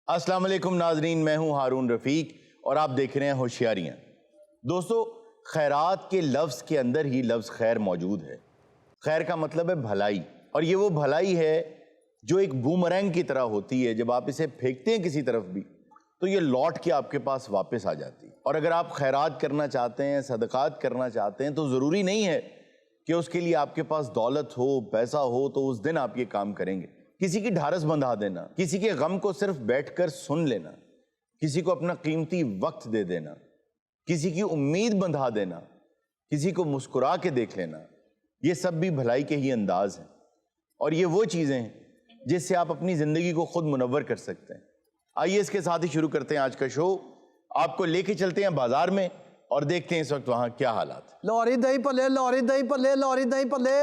अस्सलाम वालेकुम नाजरीन, मैं हूं हारून रफीक और आप देख रहे हैं होशियारियां। दोस्तों, खैरात के लफ्ज़ के अंदर ही लफ्ज़ खैर मौजूद है। खैर का मतलब है भलाई, और ये वो भलाई है जो एक बूमरैंग की तरह होती है। जब आप इसे फेंकते हैं किसी तरफ भी तो ये लौट के आपके पास वापस आ जाती है। और अगर आप खैरात करना चाहते हैं, सदक़ात करना चाहते हैं, तो ज़रूरी नहीं है कि उसके लिए आपके पास दौलत हो, पैसा हो तो उस दिन आप ये काम करेंगे। किसी की ढारस बंधा देना, किसी के गम को सिर्फ बैठकर सुन लेना, किसी को अपना कीमती वक्त दे देना, किसी की उम्मीद बंधा देना, किसी को मुस्कुरा के देख लेना, ये सब भी भलाई के ही अंदाज हैं। और ये वो चीज़ें हैं जिससे आप अपनी ज़िंदगी को खुद मुनव्वर कर सकते हैं। आइए इसके साथ ही शुरू करते हैं आज का शो। आपको लेके चलते हैं बाजार में और देखते हैं इस वक्त वहाँ क्या हालात। लाहौरी दही भल्ले, लाहौरी दही भल्ले, लाहौरी दही भल्ले।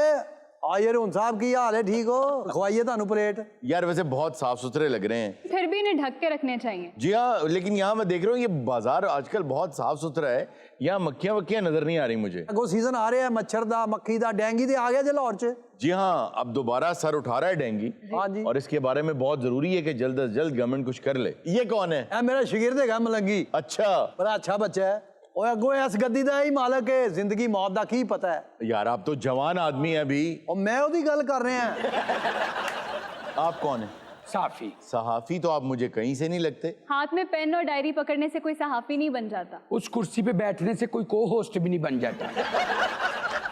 आइए रोहन साहब, की हाल है? ठीक हो? खवाइए थानू प्लेट। यार वैसे बहुत साफ सुथरे लग रहे हैं, फिर भी इन्हें ढक के रखने चाहिए। जी हाँ, लेकिन यहाँ मैं देख रहा हूँ ये बाजार आजकल बहुत साफ सुथरा है। यहाँ मक्खियाँ वक्खियाँ नजर नहीं आ रही मुझे। अगो सीजन आ रहा है मच्छर दा, मक्खी दा, डेंगी दे आ गया जे लाहौर च। जी हाँ, अब दोबारा सर उठा रहा है डेंगी। हाँ जी। और इसके बारे में बहुत जरूरी है कि जल्द से जल्द गवर्नमेंट कुछ कर ले। ये कौन है? ए मेरा शागिर्द है मलंगी, अच्छा, बड़ा अच्छा बच्चा है। और अगो इस गद्दी दा ही मालक है, जिंदगी मौत दा की पता है। यार आप तो जवान आदमी है अभी। और मैं ओदी गल कर रहे हैं। आप कौन है? साफी। सहाफी तो आप मुझे कहीं से नहीं लगते। हाथ में पेन और डायरी पकड़ने से कोई सहाफी नहीं बन जाता। उस कुर्सी पे बैठने से कोई को होस्ट भी नहीं बन जाता।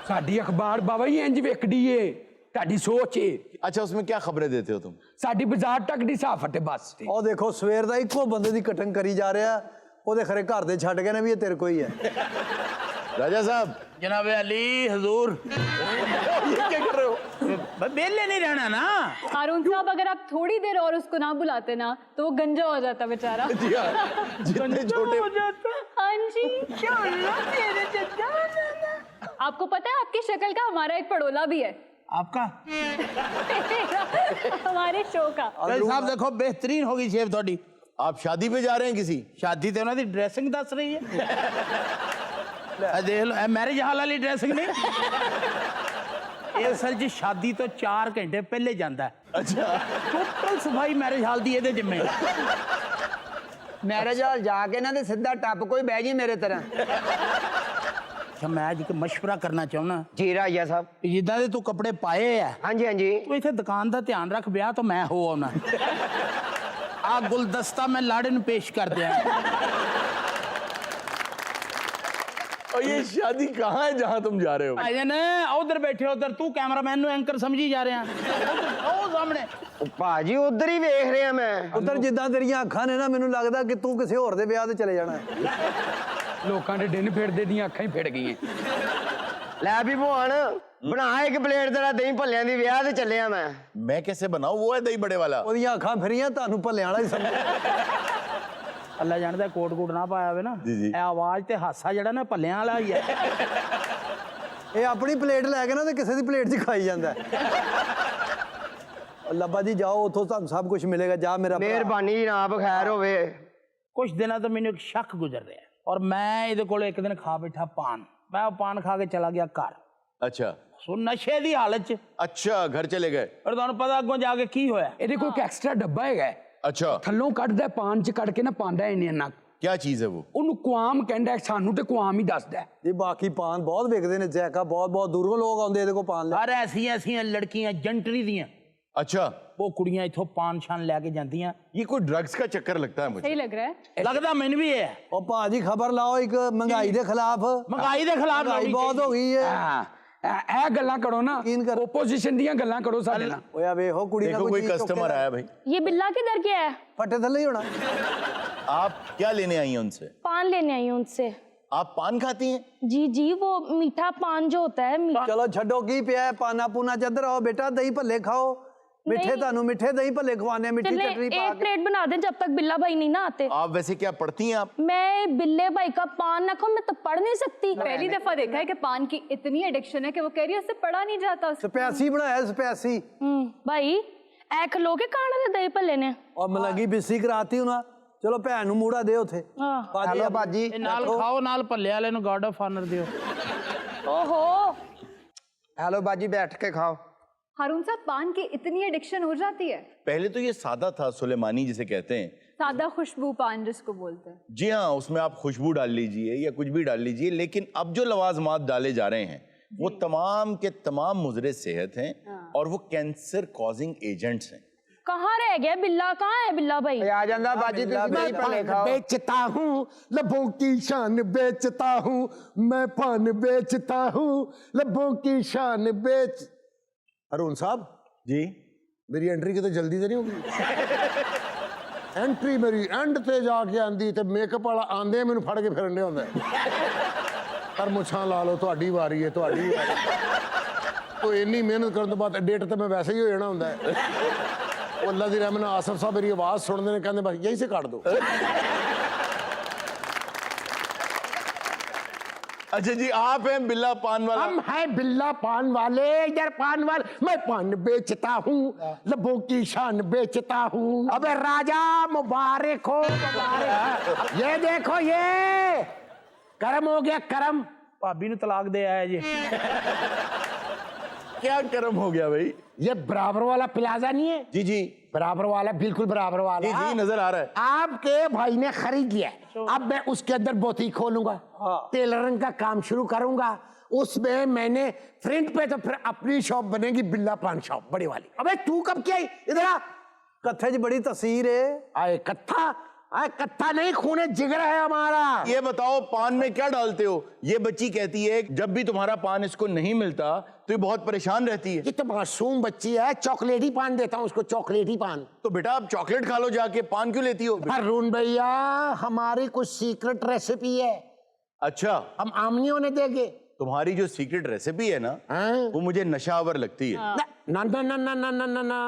साडी अखबार बाबा ही इंज वेखदी है, ताडी सोच है। अच्छा, उसमें क्या खबरें देते हो तुम? साडी बाजार तक दी साफत है बस। और देखो सवेर दा इको बंदे दी कटन करी जा रहा है। ओदे खरे घर दे छड़ गए ने भी ये तेरे को ही है। राजा साहब। जनाब अली हजूर, ये क्या कर रहे हो? बेले नहीं रहना ना। हारून साहब, अगर आप थोड़ी देर और उसको ना बुलाते ना तो वो गंजा हो जाता बेचारा। जी हाँ, जितने छोटे। हाँ जी। आपको पता है आपकी शक्ल का हमारा एक पड़ोला भी है। आपका हमारे शो का। साहब देखो, बेहतरीन होगी शेफ थोड़ी। आप शादी पे जा रहे हैं किसी? शादी तो उन्होंने ड्रेसिंग दस रही है। देख लो, मैरिज हाल वाली ड्रेसिंग नहीं। असल जी शादी तो 4 घंटे पहले जाता है। अच्छा, टोटल सफाई मैरिज हाल दी है जिम्मे। मैरिज हाल जाके ना ते सीधा टप कोई बह जी मेरे तरह। अच्छा, मैं अज एक मशवरा करना चाहना। जी राजा साहब। जिदा दे तू कपड़े पाए है, हाँ जी हाँ जी। तू इथे दुकान का ध्यान रख, ब्याह तो मैं हो आना। आ गुलदस्ता मैं लाड़े नूं पेश कर दिया। और ये शादी कहाँ है जहाँ तुम जा रहे हो? भाईजान उधर बैठे, उधर तू कैमरामैन नु एंकर समझी जा रहे हैं। ओ सामने भाजी उधर ही वेख रहे हैं मैं। उधर जिद्दां तेरियां अखां ने ना, मैनू लगदा कि तू किसी होर दे ब्याह ते चले जाना है। लोकां दे दिन फिरदे दी अखां ही फिर गई। लै भी भवान बना एक प्लेट तेरा दही भल्लियां दी ब्याह ते चलिया मैं कैसे बनाऊं? वो है दही बड़े वाला। ओदियां अखां फिरियां, तानू भल्ले वाला ही समझ। अल्लाह जानदा कोट कोट ना पाया होवे ना, जी जी। ए आवाज ते हासा जड़ा ना भल्लियां वाला ही है। ये अपनी प्लेट लैके ना ते किसी दी प्लेट च खाई जांदा है। लब्बा जी जाओ, उथों तुहानू सब कुछ मिलेगा। जा मेरा भरा। मेहरबानी जनाब, खैर होवे। कुछ दिनों तो मैंने एक शक गुजर रहा है, और मैं इहदे कोल एक दिन खा बैठा पान। मैं वो पान खा के चला गया घर। अच्छा, सो नशे दी हालत च। अच्छा, घर चले गए? पर तुहानू पता अगों जाके की होया? ਇਹਦੇ ਕੋਲ ਇੱਕ ਐਕਸਟਰਾ ਡੱਬਾ ਹੈਗਾ ਹੈ। अच्छा, ਥੱਲੋਂ ਕੱਢਦਾ ਪਾਨ ਚ ਕੱਢ ਕੇ ਨਾ ਪਾਉਂਦਾ ਇੰਨਾ। क्या चीज है वो? ਉਹਨੂੰ ਕੁਆਮ ਕਹਿੰਦਾ, ਸਾਨੂੰ ਤੇ ਕੁਆਮ ਹੀ ਦੱਸਦਾ। जी बाकी पान बहुत विकदे ने, जैका बहुत बहुत दूरों लोग आउंदे इहदे को पान ले। हर ऐसियां ऐसियां लड़कियां जंटरी दियां, अच्छा, वो कुड़ियां इथों पान शान लैके जांदियां। ये कोई ड्रग्स का चक्कर लगता है मुझे। सही लग रहा है। लगदा मैनू भी है। ओ भाजी खबर लाओ एक महंगाई दे खिलाफ। महंगाई दे खिलाफ महंगाई लड़नी बहुत हो गई है। ਹਾਂ ਇਹ ਗੱਲਾਂ ਕਰੋ ਨਾ, ਯਕੀਨ ਕਰ। ਓਪੋਜੀਸ਼ਨ ਦੀਆਂ ਗੱਲਾਂ ਕਰੋ ਸਾਡੇ ਨਾਲ। ओया वेखो कुड़ी ना देखो कोई चीज चुक के कस्टमर आया भाई। ये बिल्ला किधर गया है? फटे थल्ले ही होना। आप क्या लेने आई हैं उनसे? पान लेने आई हूँ उनसे। आप पान खाती हैं? जी जी, वो मीठा पान जो होता है चलो छड्डो की पिया है, पाना पूना चदर आओ बेटा, दही भल्ले खाओ। मिठे नहीं। तानू मिठे दही भल्ले खवाने, मिठी चले चटनी पा एक के। प्लेट बना दे जब तक बिल्ला भाई नहीं ना आते। आप वैसे क्या पढ़ती हैं आप? मैं बिल्ले भाई का पान ना खाऊं, मैं तो पढ़ नहीं सकती। पहली दफा देखा है कि पान की इतनी एडिक्शन है कि वो कह रही है उससे पढ़ा नहीं जाता। स्पैसी बनाया स्पैसी। भाई ऐ खलो के खाना दे दही भल्ले ने। और मलंगी बिस्सी कराती हूं ना। चलो भैन नू मूड़ा दे उथे। हाँ। बाजी हेलो बाजी। ए नाल खाओ, नाल भल्ले वाले नु गॉड ऑफ ऑनर दियो। ओहो। हेलो बाजी, बैठ के खाओ। हारून साहब, पान की इतनी एडिक्शन हो जाती है? पहले तो ये सादा था, सुलेमानी जिसे कहते हैं, सादा खुशबू पान जिसको बोलते हैं। जी हाँ, उसमें आप खुशबू डाल लीजिए या कुछ भी डाल लीजिए, लेकिन अब जो लवाजमात डाले जा रहे हैं वो तमाम के तमाम मुजरे सेहत हैं और वो कैंसर कॉजिंग एजेंट्स हैं। कहाँ रह गया बिल्ला? कहाँ है बिल्ला भाई? आ जाता बाजी तुम दही भल्ले खाओ। बेचता हूँ लबों की शान बेचता हूँ, मैं पान बेचता हूँ लबों की शान बेच। अरुण साहब, जी मेरी एंट्री की तो जल्दी तो नहीं होगी? एंट्री मेरी एंड ते जाके आंदी ते मेकअप वाला आंदे मैनू फड़ के फिरन दे हुंदा पर मुछां ला लो, ਤੁਹਾਡੀ ਵਾਰੀ ਹੈ, ਤੁਹਾਡੀ ਵਾਰੀ। तो इन्नी मेहनत करने तो बाद डेट तो मैं वैसे ही हो जाना हुंदा है। वो अल्लाह दी रहमत नाल आसिफ साहब मेरी आवाज सुनते हैं, कहते बस यही से काट दो। अच्छा जी, आप हैं बिल्ला पान वाला? हम है बिल्ला पान वाले, इधर पान वाले, मैं पान बेचता हूँ लबों की शान बेचता हूँ। अबे राजा मुबारक हो, मुबारक। ये देखो, ये करम हो गया, करम। भाभी ने तलाक दे आया जी। क्या कर्म हो गया भाई? ये बराबर वाला प्लाजा नहीं है? जी जी बराबर वाला, बिल्कुल बराबर वाला। जी जी, नजर आ रहा है। आपके भाई ने खरीद लिया, अब मैं उसके अंदर बोती खोलूंगा, टेलरिंग का काम शुरू करूंगा। उसमें मैंने फ्रंट पे तो फिर अपनी शॉप बनेगी, बिल्ला पान शॉप बड़ी वाली। अबे तू कब क्या इधर आ? कत्थे च बड़ी तस्वीर है। आए कत्था, आए कत्था नहीं, खूने जिगर है हमारा। ये बताओ पान में क्या डालते हो? ये बच्ची कहती है जब भी तुम्हारा पान इसको नहीं मिलता तो ये बहुत परेशान रहती है। ये तो मासूम बच्ची है, चॉकलेट ही पान देता हूँ उसको, चॉकलेट ही पान। तो बेटा आप चॉकलेट खा लो जाके, पान क्यों लेती हो? अरुण भैया, हमारी कुछ सीक्रेट रेसिपी है, अच्छा, हम आमनियों ने देंगे। तुम्हारी जो सीक्रेट रेसिपी है ना, हाँ? वो मुझे नशावर लगती है। ना ना ना ना ना ना ना ना,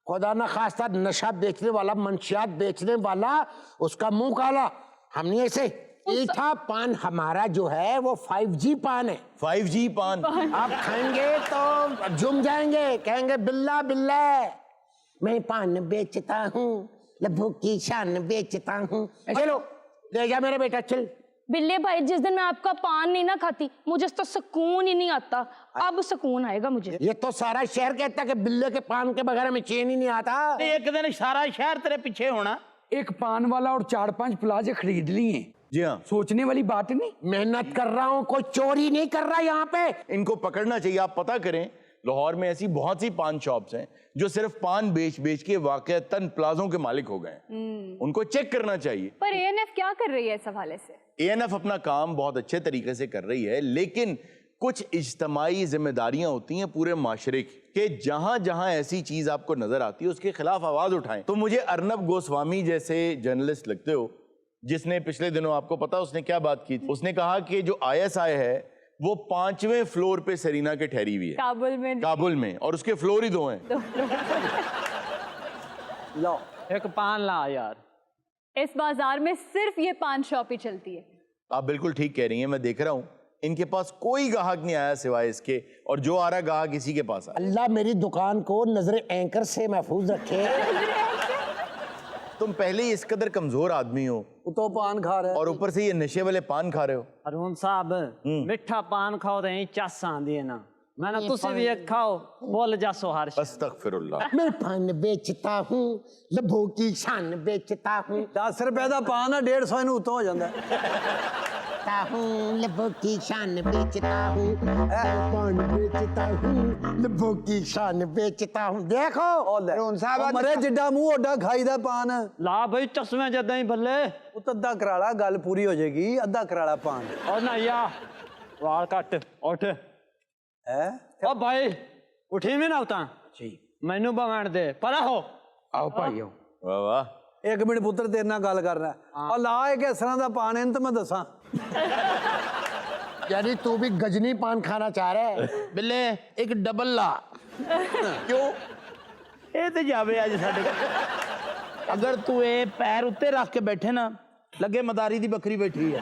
खुदा ना खास्ता नशा बेचने वाला, मंशियात बेचने वाला, उसका मुंह काला। हमने ऐसे ईठा पान हमारा जो है वो 5G पान है। 5G पान? आप खाएंगे तो जुम जाएंगे, कहेंगे बिल्ला बिल्ला मैं पान बेचता हूँ, लबों की शान बेचता हूँ। चलो ले जा मेरा बेटा, चल। बिल्ले भाई, जिस दिन मैं आपका पान नहीं ना खाती, मुझे तो सुकून ही नहीं आता। अब सुकून आएगा मुझे। ये तो सारा शहर कहता है कि बिल्ले के पान के बगैर में चैन ही नहीं आता। एक दिन सारा शहर तेरे पीछे होना। एक पान वाला और 4-5 प्लाजे खरीद लिए। जी हाँ, सोचने वाली बात नहीं। मेहनत कर रहा हूँ, कोई चोरी नहीं कर रहा यहाँ पे। इनको पकड़ना चाहिए। आप पता करें, लाहौर में ऐसी बहुत सी पान शॉप्स हैं जो सिर्फ पान बेच बेच के वाकईतन प्लाजों के मालिक हो गए। उनको चेक करना चाहिए। पर एएनएफ क्या कर रही है इस हवाले से? एएनएफ अपना काम बहुत अच्छे तरीके से कर रही है, लेकिन कुछ इज्तमाई जिम्मेदारियां होती हैं पूरे माशरे की, कि जहां जहां ऐसी चीज आपको नजर आती है उसके खिलाफ आवाज उठाएं। तो मुझे अर्नब गोस्वामी जैसे जर्नलिस्ट लगते हो, जिसने पिछले दिनों, आपको पता उसने क्या बात की थी? उसने कहा कि जो ISI है वो 5वें फ्लोर पे सरीना के ठहरी हुई है, काबुल में, और उसके फ्लोर ही 2 हैं। लो एक पान ला यार। इस बाजार में सिर्फ ये पान शॉप ही चलती है। आप बिल्कुल ठीक कह रही हैं, मैं देख रहा हूं इनके पास कोई ग्राहक नहीं आया सिवाय इसके, और जो आ रहा ग्राहक इसी के पास आ। अल्लाह मेरी दुकान को नजर एंकर से महफूज रखे। तुम पहले ही इस कदर कमजोर आदमी हो तो पान खा रहा है और ऊपर से ये नशे वाले पान खा रहे हो। अरुण साहब, मिठा पान खाओ तो यही चस आंदी है ना। मैंने तुझे भी एक खाओ, बोल जा सोहार। अस्तगफिरुल्लाह। मैं पान बेचता हूँ, लबों की शान बेचता हूँ। 10 रुपए का पान है, 150 ਨੂੰ ਉੱਤੋਂ ਹੋ ਜਾਂਦਾ। लबों की शान बेचता हूँ, पान बेचता हूँ, लबों की शान बेचता हूँ। देखो अरुण साहब, मरे जिड्डा मुंह ओडा खाईदा पान। ला भाई चश्मे जदा ही भल्ले। ਉਹ ਤਾਂ ਅੱਧਾ ਕਰਾਲਾ, ਗੱਲ ਪੂਰੀ ਹੋ ਜਾਏਗੀ। ਅੱਧਾ ਕਰਾਲਾ ਪਾन और ना या वाल कट उठ। है। ओ भाई उठी में ना उता जी, मैनू बवाण दे पर हो। आओ भाई आओ। वाह वाह। 1 ਮਿੰਟ ਪੁੱਤਰ ਤੇਰੇ ਨਾਲ ਗੱਲ ਕਰਨਾ। ਉਹ ਲਾ ਇਹ ਕਿਸ ਤਰ੍ਹਾਂ ਦਾ ਪਾਨ ਇਹਨੂੰ ਤਾਂ ਮੈਂ ਦੱਸਾਂ। यानी तू भी गजनी पान खाना चाह रहा है? बिल्ले एक डबल ला। क्यों? ये तो जावे आज साडे। अगर तू ये पैर उत्ते रख के बैठे ना, लगे मदारी दी बकरी बैठी है।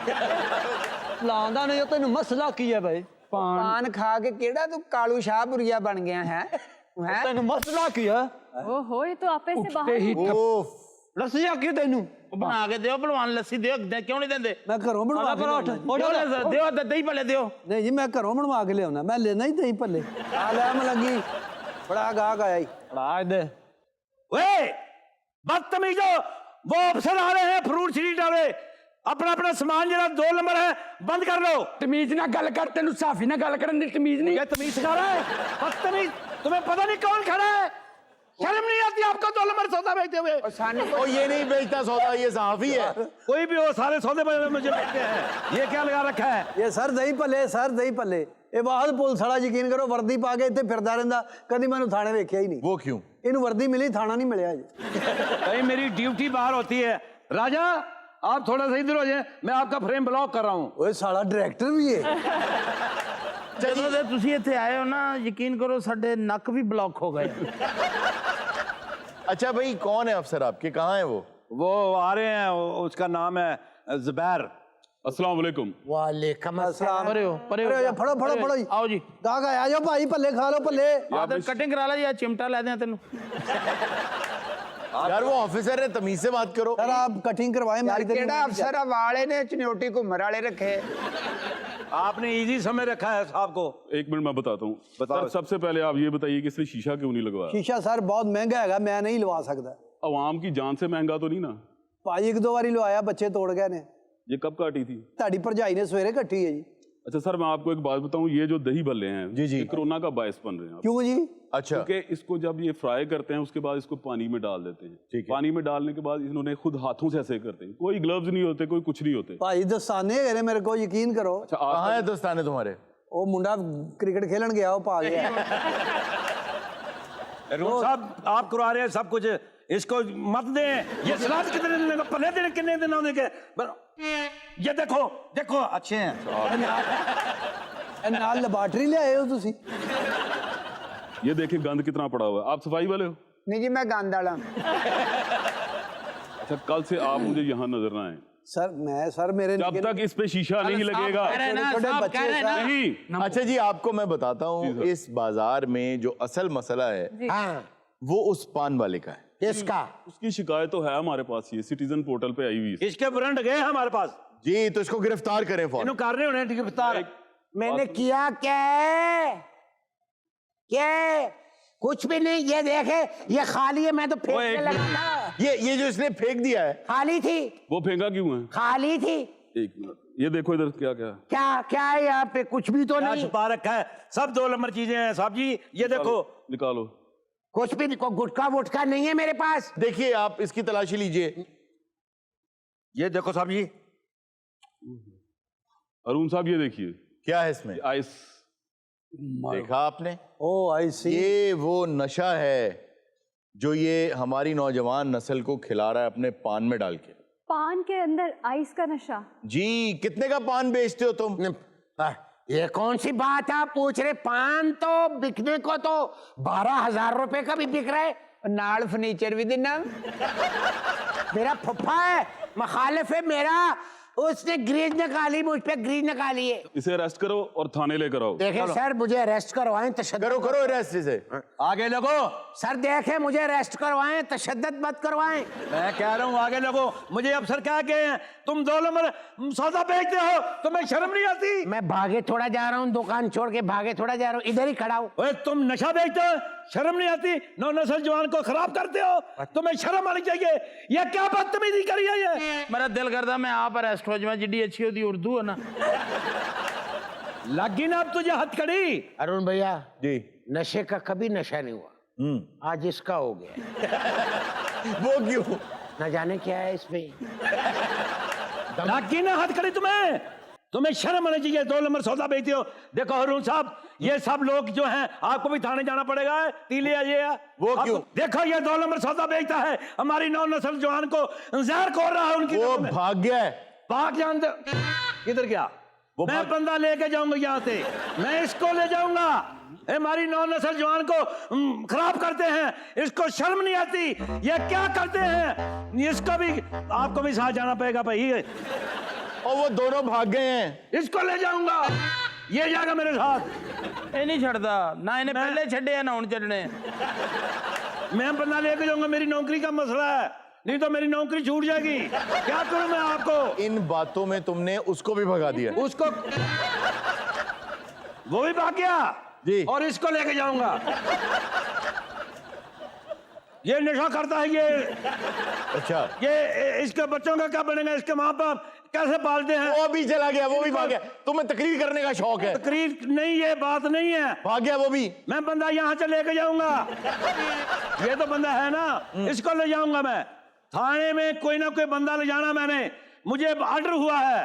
लांदा नहीं, तेन मसला की है भाई? पान खा के केड़ा तू कालू शाहपुरिया बन गया है? तेन मसला की है? ओहो, ये तो आपे से बाहर। ही ओफ, लस्सी आकी तेनू बना के दियो भलवान, लस्सी दियो। क्यों नहीं देंदे? मैं घरों बनवा के लियाउना। दियो दही भले दियो। नहीं जी, मैं घरों बनवा के लियाउना। मैं लेना ही दही भल्ले। आ ले मलंगी, बड़ा गाहक आया ही राज दे ओए बदतमीजो, वो अफसर आ रहे हैं फ्रूट स्ट्रीट वाले, अपना अपना सामान जरा 2 नंबर है बंद कर लो। तमीज ना गल कर, तेन साफी ना गल करन दी तमीज नहीं। ये तमीज सिखा रहा है, बदतमीज। तुम्हें पता नहीं कौन खड़ा है? शर्म नहीं आती आपको 2 नंबर सौदा बेचते हुए? ओ ये नहीं बेचता सौदा, ये सहाफी है। कोई भी हो, सारे सौदे मुझे लगते हैं। ये क्या लगा रखा है? ये सर दही भल्ले, सर दही भल्ले। ये बाहर पुलिस वाला यकीन करो वर्दी पा के इतने फिरदा रहंदा, कदी मैंने थाने वेख्या ही नहीं। वो क्यों? इन्हू वर्दी मिली, थाना नहीं मिलिया जी। भाई मेरी ड्यूटी बाहर होती है। राजा आप थोड़ा सा इधर हो जाए, मैं आपका फ्रेम ब्लॉक कर रहा हूँ। ओए साला डायरेक्टर भी है। ਜਦੋਂ ਦੇ ਤੁਸੀਂ ਇੱਥੇ ਆਏ ਹੋ ਨਾ, ਯਕੀਨ ਕਰੋ ਸਾਡੇ ਨੱਕ ਵੀ ਬਲੌਕ ਹੋ ਗਏ। अच्छा भाई, कौन है अफसर आपके, कहाँ है वो आ रहे हैं, उसका नाम है जुबैर। अस्सलाम वालेकुम। वालेकुम अस्सलाम। परे हो, परे हो। अरे जा, फड़ो फड़ो फड़ो जी। आओ जी, गाहक आया, आ जाओ भाई, भल्ले खा लो भल्ले। कटिंग करा ला जी, चिमटा ला दें तेन। यार वो ऑफिसर है, तमीज से बात करो। सर आप कटिंग करवाएं। यार केड़ा अफसर वाले ने चन्योटी घुमर वाले रखे। आपने इजी समय रखा है साहब को। एक मिनट मैं बताता हूँ। सर सबसे पहले आप ये बताइए कि इसने शीशा क्यों नहीं लगवाया? शीशा सर बहुत महंगा है, मैं नहीं लवा सकता। अवाम की जान से महंगा तो नहीं ना? भाई 1-2 बारी लवाया, बच्चे तोड़ गए ने। ये कब काटी थी? ताड़ी भरजाई ने सवेरे कट्टी है जी। अच्छा सर, मैं आपको एक बात बताऊं, ये जो दही भल्ले हैं जी जी, ये कोरोना का बायस बन रहे हैं। क्यों जी? अच्छा, क्योंकि इसको जब ये फ्राई करते हैं उसके बाद इसको पानी में डाल देते हैं। ठीक है। पानी में डालने के बाद इन्होंने खुद हाथों से ऐसे करते हैं, कोई ग्लव्स नहीं होते, कोई कुछ नहीं होते। भाई दस्ताने है मेरे को, यकीन करो। अच्छा कहाँ है दोस्ताने तुम्हारे? वो मुंडा क्रिकेट खेलन गया, वो पा गया। रोहन साहब आप करवा रहे हैं सब कुछ, इसको मत दें। ये सलाद कितने दिन का, पहले दिन कितने दिन होने के? ये देखो देखो, अच्छे हैं। नाल लेबॉर्टरी ले आए हो तुसी? ये देखिए गंद कितना पड़ा हुआ है। आप सफाई वाले हो? नहीं जी मैं गंद वाला। अच्छा, कल से आप मुझे यहाँ नजर ना आए। सर मेरे जब तक इस पे शीशा नहीं लगेगा। छोटे बच्चे नहीं। अच्छा जी, आपको मैं बताता हूँ, इस बाजार में जो असल मसला है हाँ, वो उस पान वाले का है। इसका उसकी शिकायत तो है हमारे पास, ये सिटीजन पोर्टल पे आई हुई है। इसके वारंट गए हमारे पास। जी, तो इसको गिरफ्तार करें फौरन। इन्हों कर रहे होने गिरफ्तार। मैंने किया क्या? कुछ भी नहीं। ये देखे, ये खाली है, मैं तो फेंकने लगा था। ये जो इसने फेंक दिया है, खाली थी। वो फेंका क्यों है? खाली थी। एक मिनट, ये देखो इधर क्या क्या है। क्या क्या है यहाँ पे? कुछ भी तो क्या नहीं। छुपा रखा है? सब 2 नंबर चीजें हैं साहब जी। ये देखो, निकालो। कुछ भी नहीं, कोई गुटखा वुटखा नहीं है मेरे पास। देखिए आप इसकी तलाशी लीजिए। ये देखो साहब जी। अरुण साहब ये देखिए, क्या है इसमें? आइस। देखा आपने? ओ आई सी। ये वो नशा है जो ये हमारी नौजवान नस्ल को खिला रहा है अपने पान में डाल के। पान के अंदर आइस का नशा? जी, कितने का पान बेचते हो तुम? ये कौन सी बात आप पूछ रहे? पान तो बिकने को तो 12,000 रुपए का भी बिक रहा है। नाल फर्नीचर भी देना। मेरा फुफ्फा है, मुखालिफ है मेरा, उसने ग्रीज निकाली, मुझ पे ग्रीज निकाली है। इसे अरेस्ट करो और थाने लेकर आओ। देखे सर, मुझे अरेस्ट करवाएं, तशद्दुद करो करो अरेस्ट इसे। आगे लगो। सर देखे, मुझे अरेस्ट करवाएं, तशद्दुद मत करवाएं। मैं कह रहा हूँ आगे लगो। मुझे अफसर क्या कहे हैं, तुम 2 नंबर सौदा बेचते हो, तुम्हें शर्म नहीं आती? मैं भागे थोड़ा जा रहा हूँ, दुकान छोड़ के भागे थोड़ा जा रहा हूँ, इधर ही खड़ा हूँ। ओए तुम नशा बेचते हो, शर्म नहीं आती? नौ नस्ल जवान को खराब करते हो, तुम्हें शर्म आनी चाहिए। ये क्या बदतमीजी करी है ये? मेरा दिल करता मैं आप अरेस्ट हो जाऊं, जिड्डी अच्छी होती उर्दू है ना। लगी ना अब तुझे हथकड़ी। अरुण भैया जी, नशे का कभी नशा नहीं हुआ, आज इसका हो गया। वो क्यों? न जाने क्या है इसमें। लगी ना हथकड़ी तुम्हें? तुम्हें शर्म आनी चाहिए, 2 नंबर सौदा बेचते हो। देखो अरुण साहब, ये सब लोग जो हैं आपको भी थाने जाना पड़ेगा। तीले ये वो क्यों? देखो ये 2 नंबर सौदा बेचता है, हमारी 9 नस्ल जवान को जहर खोल रहा है उनकी। वो भाग गया है। भाग जानते किधर गया? मैं बंदा लेके जाऊंगा यहाँ से, मैं इसको ले जाऊंगा। हमारी 9 नस्ल जवान को खराब करते हैं, इसको शर्म नहीं आती? ये क्या करते हैं? इसको भी, आपको भी साथ जाना पड़ेगा भाई। और वो दोनों भाग गए हैं। इसको ले जाऊंगा, ये जाएगा मेरे साथ। ये नहीं छड़ता ना, इन्हें पहले छड़े ना हुन छड़ने। मैं बंदा लेके जाऊंगा, मेरी नौकरी का मसला है, नहीं तो मेरी नौकरी छूट जाएगी। क्या करूं मैं आपको? इन बातों में तुमने उसको भी भगा दिया। उसको, वो भी भाग गया जी, और इसको लेके जाऊंगा। ये नशा करता है ये अच्छा, ये इसके बच्चों का क्या बनेगा, इसके माँ बाप कैसे पालते हैं। वो भी चला गया, वो भी भाग गया। तुम्हें तकरीर करने का शौक है? तकरीर नहीं, ये बात नहीं है। भाग गया वो भी। मैं बंदा यहाँ से लेके जाऊंगा, ये तो बंदा है ना, इसको ले जाऊंगा मैं थाने में। कोई ना कोई बंदा ले जाना, मैंने मुझे ऑर्डर हुआ है।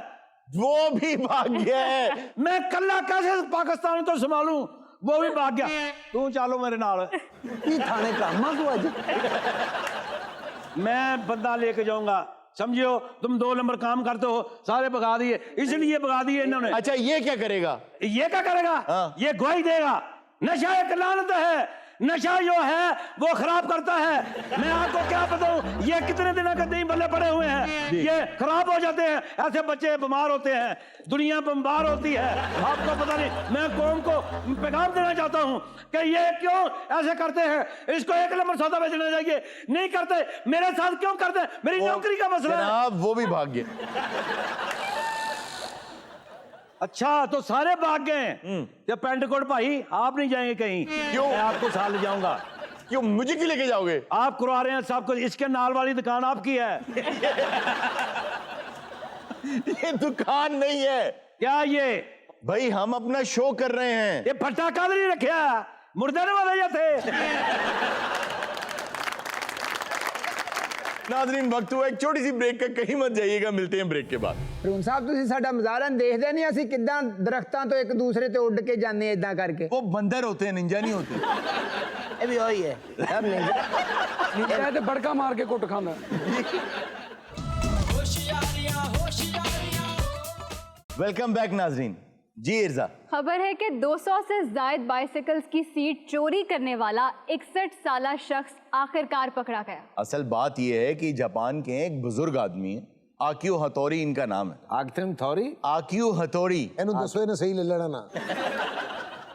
वो भी भाग गया है। मैं कल्ला कैसे पाकिस्तान को संभालूं, वो भी भाग गया। तू चलो मेरे नाल, की थाने कामा को आज मैं बंदा लेके जाऊंगा। समझियो, तुम 2 नंबर काम करते हो, सारे भगा दिए, इसलिए भगा दिए इन्होंने। अच्छा, ये क्या करेगा? ये क्या करेगा? हाँ। ये गवाही देगा। नशा एक लानत है, नशा जो है वो खराब करता है। मैं आपको क्या बताऊं, ये कितने दिनों के दही बल्ले पड़े हुए हैं, ये खराब हो जाते हैं। ऐसे बच्चे बीमार होते हैं, दुनिया बीमार होती है, आपको पता नहीं। मैं कौम को पैगाम देना चाहता हूं कि ये क्यों ऐसे करते हैं। इसको 1 नंबर सौदा बेचना चाहिए, नहीं करते। मेरे साथ क्यों करते हैं, मेरी नौकरी का मसला है। जनाब, वो भी भाग गया। अच्छा, तो सारे भाग गए। ये पेंट कोट भाई, आप नहीं जाएंगे कहीं? क्यों? मैं आपको साथ ले जाऊंगा। क्यों, मुझे क्यों लेके जाओगे? आप करवा रहे हैं सब कुछ, इसके नाल वाली दुकान आपकी है। ये दुकान नहीं है। क्या ये? भाई, हम अपना शो कर रहे हैं। ये फट्टा काद नहीं रखा, मुर्दे ने वाले ये थे। नाज़रीन, वक्त हुआ एक छोटी सी ब्रेक का, कहीं मत जाइएगा। मिलते हैं ब्रेक के बाद। रून साहब, ਤੁਸੀਂ ਸਾਡਾ ਮਜ਼ਾਰਾ ਦੇਖਦੇ ਨਹੀਂ ਅਸੀਂ ਕਿੱਦਾਂ ਦਰਖਤਾਂ ਤੋਂ ਇੱਕ ਦੂਸਰੇ ਤੇ ਉੱਡ ਕੇ ਜਾਂਦੇ ਇਦਾਂ ਕਰਕੇ। वो बंदर होते हैं, निंजा नहीं होते। ਇਹ ਵੀ ਹੋਈ ਹੈ ਸਭ ਨਹੀਂ ਨੀਚੇ ਤੇ ਬੜਕਾ ਮਾਰ ਕੇ ਕੁੱਟ ਖਾਂਦਾ। वेलकम बैक नाज़रीन। जी इर्जा, खबर है कि 200 से जायद बाइसिकल्स की सीट चोरी करने वाला 61 साला शख्स आखिरकार पकड़ा गया। असल बात यह है कि जापान के एक बुजुर्ग आदमी है, आकियो हथौड़ी इनका नाम है। आखिर थौरी आकियो हथौड़ी। ਇਹਨੂੰ ਦੱਸੋ ਇਹਨੇ ਸਹੀ ਲੈ ਲੈਣਾ ਨਾ।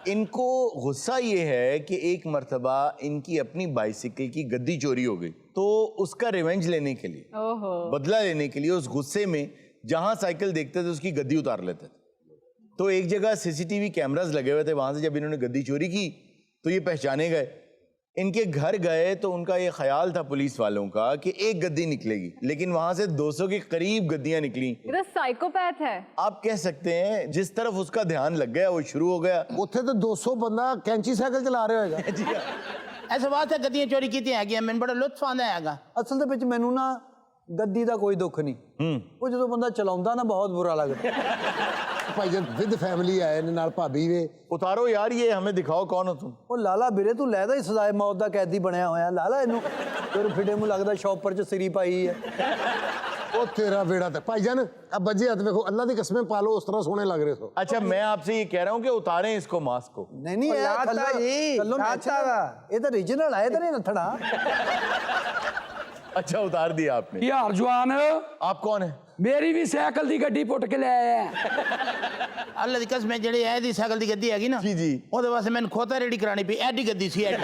इनको गुस्सा ये है कि एक मर्तबा इनकी अपनी बाइसिकल की गद्दी चोरी हो गई, तो उसका रिवेंज लेने के लिए, ओहो। बदला लेने के लिए, उस गुस्से में जहां साइकिल देखते थे उसकी गद्दी उतार लेते थे। तो एक जगह सीसीटीवी कैमरास लगे हुए थे, वहां से जब इन्होंने गद्दी चोरी की तो ये पहचाने गए। इनके घर गए तो उनका ये ख्याल था पुलिस वालों का कि एक गद्दी निकलेगी, लेकिन वहां से 200 के करीब गद्दियां निकली। ये तो साइकोपैथ है। आप कह सकते हैं जिस तरफ उसका ध्यान लग गया वो शुरू हो गया। ਉੱਥੇ ਤੇ 200 ਬੰਦਾ ਕੈਂਚੀ ਸਾਈਕਲ ਚਲਾ ਰਿਹਾ ਹੋਏਗਾ। जी हाँ। ਐਸੇ ਬਾਤ ਹੈ ਗੱਡੀਆਂ ਚੋਰੀ ਕੀਤੀਆਂ ਹੈਗੀਆਂ, ਮੈਨੂੰ ਬੜਾ ਲੁਤਫ ਆਉਂਦਾ ਹੈਗਾ। ਅਸਲ ਦੇ ਵਿੱਚ ਮੈਨੂੰ ਨਾ ਗੱਡੀ ਦਾ ਕੋਈ ਦੁੱਖ ਨਹੀਂ, ਉਹ ਜਦੋਂ ਬੰਦਾ ਚਲਾਉਂਦਾ ਨਾ ਬਹੁਤ ਬੁਰਾ ਲੱਗਦਾ। ਭਾਈ ਜਨ ਵਿਦ ਫੈਮਿਲੀ ਆਏ ਨੇ ਨਾਲ ਭਾਬੀ ਵੇ। उतारो यार, ये हमें दिखाओ कौन हो तुम। ਉਹ ਲਾਲਾ ਵੀਰੇ ਤੂੰ ਲੈਦਾ ਹੀ ਸਜ਼ਾਏ ਮੌਤ ਦਾ ਕੈਦੀ ਬਣਿਆ ਹੋਇਆ ਲਾਲਾ, ਇਹਨੂੰ ਫਿਰ ਫਿੱਡੇ ਨੂੰ ਲੱਗਦਾ ਸ਼ੌਪਰ 'ਚ ਸਿਰੀ ਪਾਈ ਹੈ। ਉਹ ਤੇਰਾ ਵੇੜਾ ਤੇ ਭਾਈ ਜਨ ਆ ਬੱਜੇ ਹੱਥ ਵੇਖੋ, ਅੱਲਾ ਦੀ ਕਸਮੇ ਪਾ ਲਓ, ਉਸ ਤਰ੍ਹਾਂ ਸੋਹਣੇ ਲੱਗ ਰਹੇ ਹੋ। अच्छा, मैं आपसे ये कह रहा हूँ कि उतारें इसको, मास्क को। ਨਹੀਂ ਨਹੀਂ ਇਹ ਲਾਤਾ ਥੱਲੋਂ- ਜੀ, ਥੱਲੋਂ ਲਾਤਾ natural ਆ। ਇਹ ਤਾਂ ਰੀਜਨਲ ਆ, ਇਹ ਤਾਂ ਨਹੀਂ ਨੱਥੜਾ। अच्छा, उतार दिया आपने। ਯਾਰ ਜਵਾਨ, आप कौन है? ਮੇਰੀ ਵੀ ਸਾਈਕਲ ਦੀ ਗੱਡੀ ਪੁੱਟ ਕੇ ਲੈ ਆਇਆ। ਅੱਲਾ ਦੀ ਕਸਮ, ਜਿਹੜੀ ਇਹਦੀ ਸਾਈਕਲ ਦੀ ਗੱਡੀ ਹੈਗੀ ਨਾ जी जी। ਉਹਦੇ ਵਾਸਤੇ ਮੈਨੂੰ ਖੋਤਾ ਰੈਡੀ ਕਰਾਣੀ ਪਈ, ਐਡੀ ਗੱਡੀ ਸੀ ਐਡੀ।